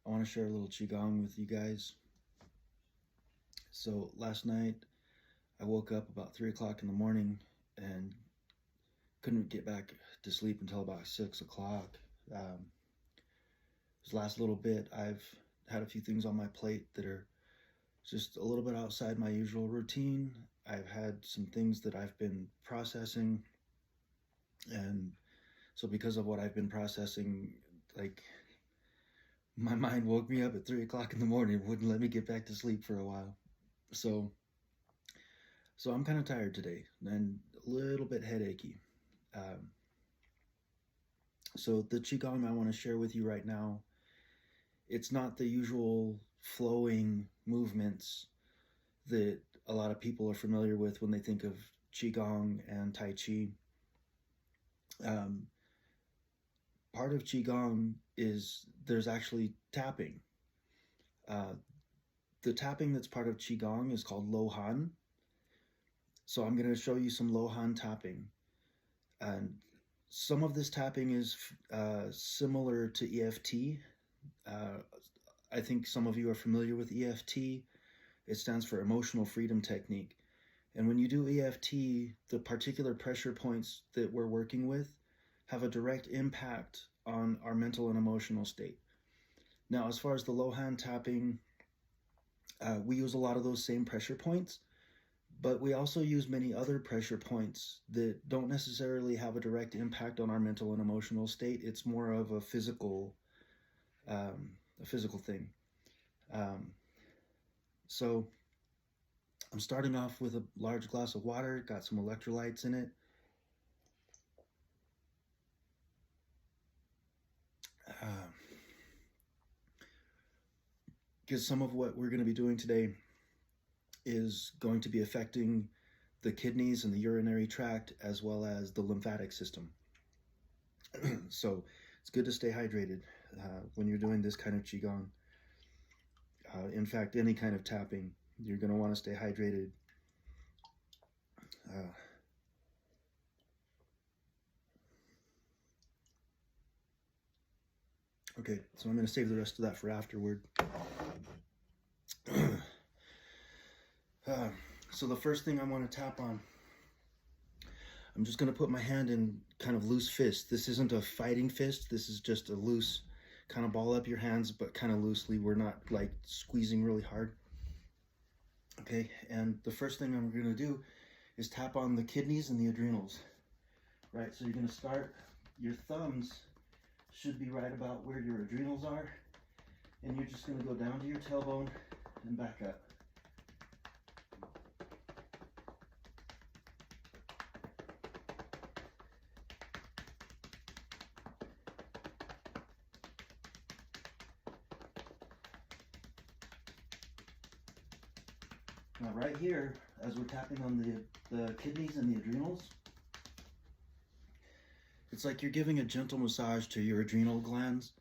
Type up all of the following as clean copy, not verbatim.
I want to share a little Chi Gong with you guys. So last night I woke up about 3 o'clock in the morning and couldn't get back to sleep until about 6 o'clock. This last little bit, I've had a few things on my plate that are just a little bit outside my usual routine. I've had some things that I've been processing, and so because of what I've been processing, like, my mind woke me up at 3 o'clock in the morning, wouldn't let me get back to sleep for a while. So I'm kind of tired today and a little bit headachy. Um, so the Qigong I want to share with you right now, it's not the usual flowing movements that a lot of people are familiar with when they think of Qigong and Tai Chi. Part of Qigong is there's actually tapping. The tapping that's part of Qigong is called Lohan. So I'm going to show you some Lohan tapping. And some of this tapping is similar to EFT. I think some of you are familiar with EFT. It stands for Emotional Freedom Technique. And when you do EFT, the particular pressure points that we're working with have a direct impact on our mental and emotional state. Now, as far as the Lohan tapping, we use a lot of those same pressure points, but we also use many other pressure points that don't necessarily have a direct impact on our mental and emotional state. It's more of a physical thing. So I'm starting off with a large glass of water, got some electrolytes in it. Because some of what we're going to be doing today is going to be affecting the kidneys and the urinary tract as well as the lymphatic system. So it's good to stay hydrated when you're doing this kind of Qigong. In fact, any kind of tapping, you're going to want to stay hydrated. Okay, so I'm going to save the rest of that for afterward. So the first thing I want to tap on, I'm just going to put my hand in kind of loose fist. This isn't a fighting fist. This is just a loose, kind of ball up your hands, but kind of loosely. We're not like squeezing really hard. Okay, and the first thing I'm going to do is tap on the kidneys and the adrenals. Right, so you're going to start, your thumbs should be right about where your adrenals are, and you're just going to go down to your tailbone and back up. Now right here, as we're tapping on the kidneys and the adrenals, it's like you're giving a gentle massage to your adrenal glands,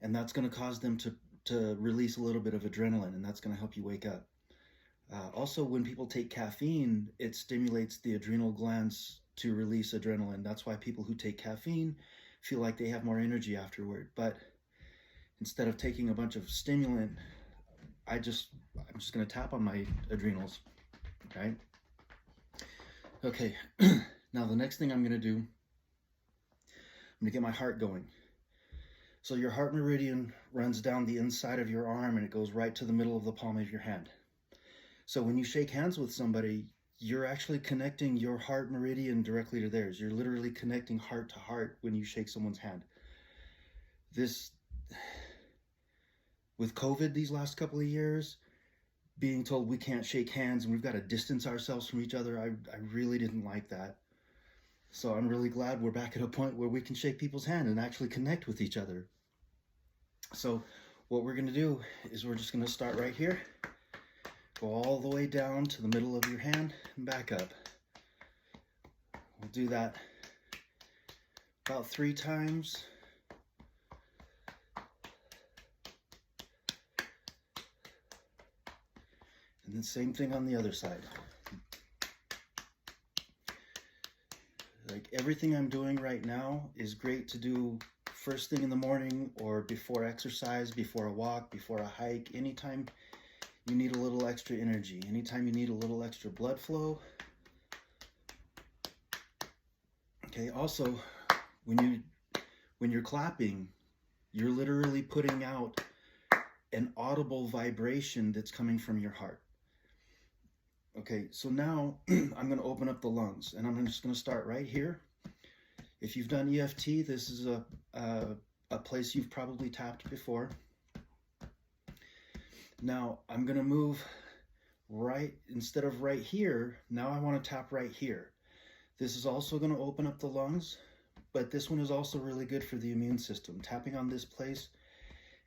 and that's going to cause them to release a little bit of adrenaline, and that's going to help you wake up. Also, when people take caffeine, it stimulates the adrenal glands to release adrenaline. That's why people who take caffeine feel like they have more energy afterward. But instead of taking a bunch of stimulant, I'm just going to tap on my adrenals, right? Okay, now the next thing I'm going to do, I'm going to get my heart going. So your heart meridian runs down the inside of your arm and it goes right to the middle of the palm of your hand. So when you shake hands with somebody, you're actually connecting your heart meridian directly to theirs. You're literally connecting heart to heart when you shake someone's hand. With COVID these last couple of years, being told we can't shake hands and we've got to distance ourselves from each other, I really didn't like that. So I'm really glad we're back at a point where we can shake people's hand and actually connect with each other. So what we're going to do is we're just going to start right here, go all the way down to the middle of your hand and back up. We'll do that about 3 times. And then same thing on the other side. Like everything I'm doing right now is great to do first thing in the morning or before exercise, before a walk, before a hike, anytime you need a little extra energy, anytime you need a little extra blood flow. Okay, also, when you're clapping, you're literally putting out an audible vibration that's coming from your heart. Okay, so now I'm going to open up the lungs, and I'm just going to start right here. If you've done EFT, this is a place you've probably tapped before. Now I'm going to move right, instead of right here, now I want to tap right here. This is also going to open up the lungs, but this one is also really good for the immune system. Tapping on this place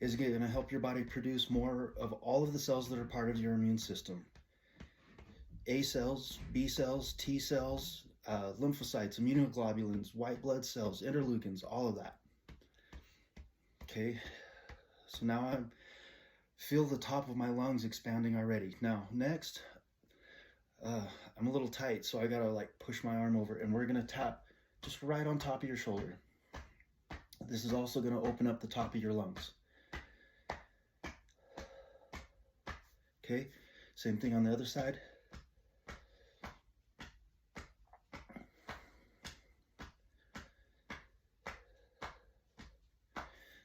is going to help your body produce more of all of the cells that are part of your immune system. A cells, B cells, T cells, lymphocytes, immunoglobulins, white blood cells, interleukins, all of that. Okay, so now I feel the top of my lungs expanding already. Now, next, I'm a little tight, so I gotta like push my arm over, and we're gonna tap just right on top of your shoulder. This is also gonna open up the top of your lungs. Okay, same thing on the other side.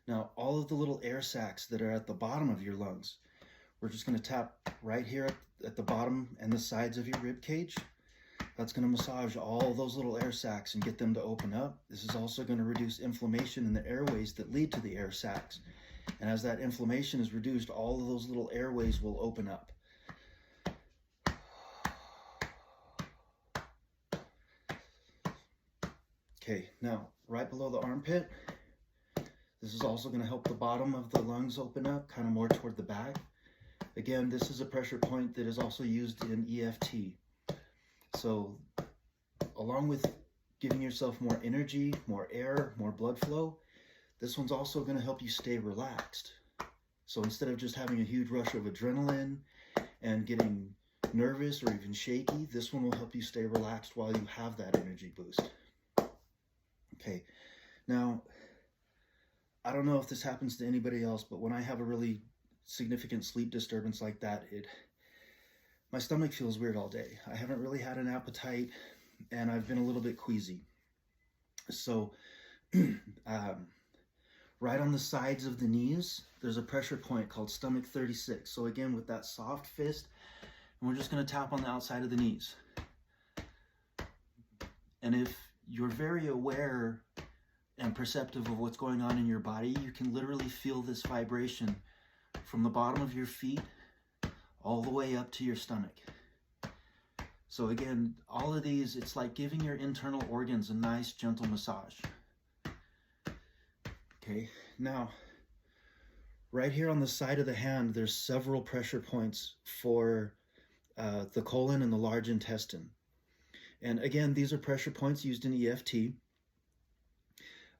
Now, all of the little air sacs that are at the bottom of your lungs, we're just going to tap right here at the bottom and the sides of your rib cage. That's going to massage all those little air sacs and get them to open up. This is also going to reduce inflammation in the airways that lead to the air sacs. And as that inflammation is reduced, all of those little airways will open up. Okay, now right below the armpit, this is also going to help the bottom of the lungs open up, kind of more toward the back. Again, this is a pressure point that is also used in EFT. So, along with giving yourself more energy, more air, more blood flow, this one's also going to help you stay relaxed. So instead of just having a huge rush of adrenaline and getting nervous or even shaky, this one will help you stay relaxed while you have that energy boost. Okay, now, I don't know if this happens to anybody else, but when I have a really significant sleep disturbance like that, my stomach feels weird all day. I haven't really had an appetite, and I've been a little bit queasy. So right on the sides of the knees, there's a pressure point called stomach 36. So again, with that soft fist, and we're just going to tap on the outside of the knees. And if you're very aware and perceptive of what's going on in your body, you can literally feel this vibration from the bottom of your feet all the way up to your stomach. So again, all of these, it's like giving your internal organs a nice gentle massage. Okay, now right here on the side of the hand, there's several pressure points for the colon and the large intestine. And again, these are pressure points used in EFT.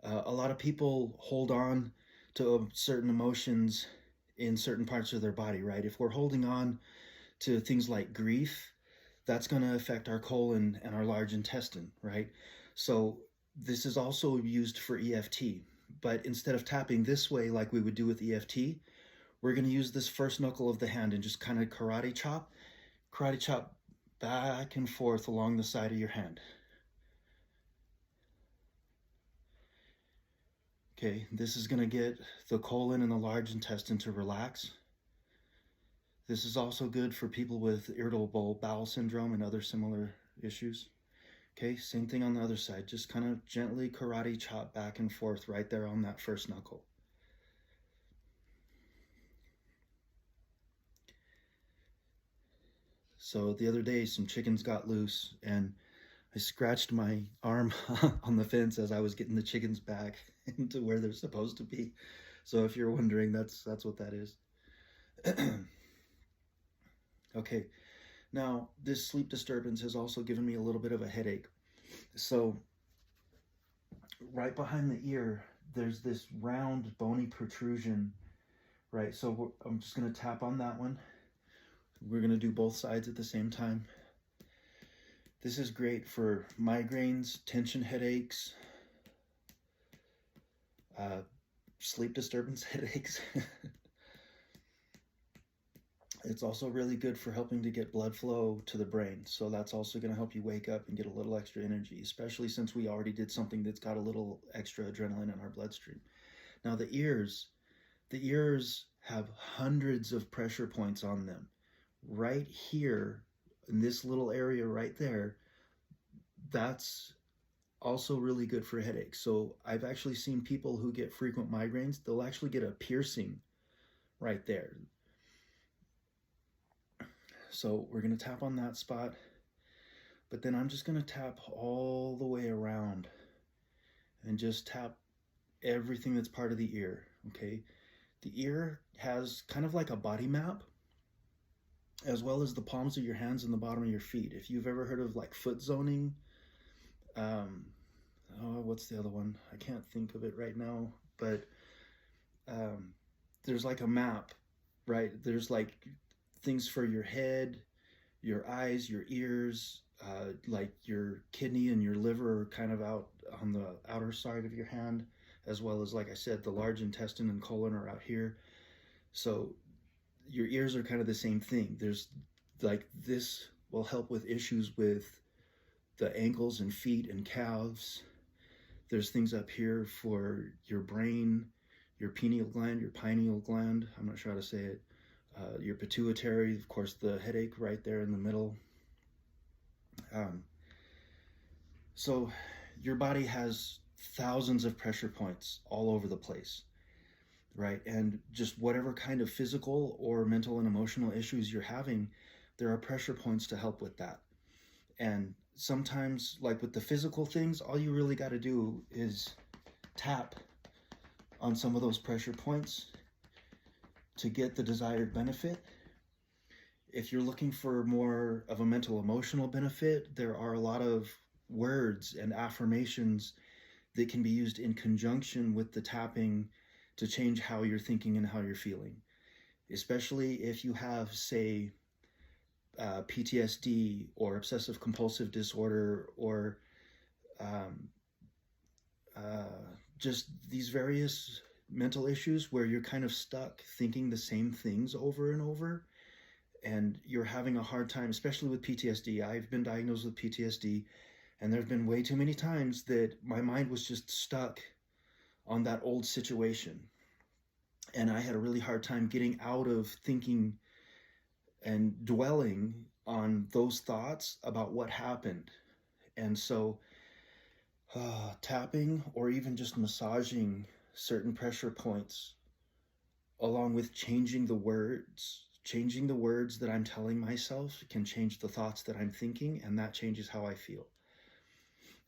A lot of people hold on to certain emotions in certain parts of their body, right? If we're holding on to things like grief, that's going to affect our colon and our large intestine, right? So this is also used for EFT, but instead of tapping this way like we would do with EFT, we're going to use this first knuckle of the hand and just kind of karate chop back and forth along the side of your hand. Okay, this is going to get the colon and the large intestine to relax. This is also good for people with irritable bowel syndrome and other similar issues. Okay, same thing on the other side. Just kind of gently karate chop back and forth right there on that first knuckle. So the other day, some chickens got loose, and I scratched my arm on the fence as I was getting the chickens back into where they're supposed to be. So if you're wondering, that's what that is. Okay, now this sleep disturbance has also given me a little bit of a headache. So right behind the ear, there's this round bony protrusion, right? So I'm just going to tap on that one. We're going to do both sides at the same time. This is great for migraines, tension headaches, uh, sleep disturbance headaches. It's also really good for helping to get blood flow to the brain. So that's also going to help you wake up and get a little extra energy, especially since we already did something that's got a little extra adrenaline in our bloodstream. Now, the ears have hundreds of pressure points on them. Right here, in this little area right there, that's also really good for headaches. So I've actually seen people who get frequent migraines, they'll actually get a piercing right there. So we're going to tap on that spot, but then I'm just going to tap all the way around and just tap everything that's part of the ear. Okay. The ear has kind of like a body map, as well as the palms of your hands and the bottom of your feet. If you've ever heard of like foot zoning, um, what's the other one? I can't think of it right now, but um, there's like a map, right? There's like things for your head, your eyes, your ears, like your kidney and your liver are kind of out on the outer side of your hand, as well as, like I said, the large intestine and colon are out here. So your ears are kind of the same thing. There's like this will help with issues with the ankles and feet and calves. There's things up here for your brain, your pineal gland, your pineal gland. I'm not sure how to say it. Your pituitary, of course, the headache right there in the middle. Um, so your body has thousands of pressure points all over the place, right? And just whatever kind of physical or mental and emotional issues you're having, there are pressure points to help with that. And sometimes, like with the physical things, all you really got to do is tap on some of those pressure points to get the desired benefit. If you're looking for more of a mental emotional benefit, there are a lot of words and affirmations that can be used in conjunction with the tapping to change how you're thinking and how you're feeling. Especially if you have, say, PTSD or obsessive compulsive disorder, or um, just these various mental issues where you're kind of stuck thinking the same things over and over, and you're having a hard time, especially with PTSD. I've been diagnosed with PTSD, and there have been way too many times that my mind was just stuck on that old situation. And I had a really hard time getting out of thinking and dwelling on those thoughts about what happened. And so tapping or even just massaging certain pressure points, along with changing the words that I'm telling myself, can change the thoughts that I'm thinking, and that changes how I feel.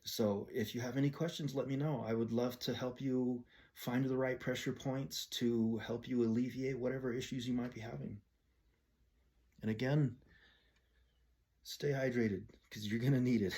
So if you have any questions, let me know. I would love to help you find the right pressure points to help you alleviate whatever issues you might be having. And again, stay hydrated because you're going to need it.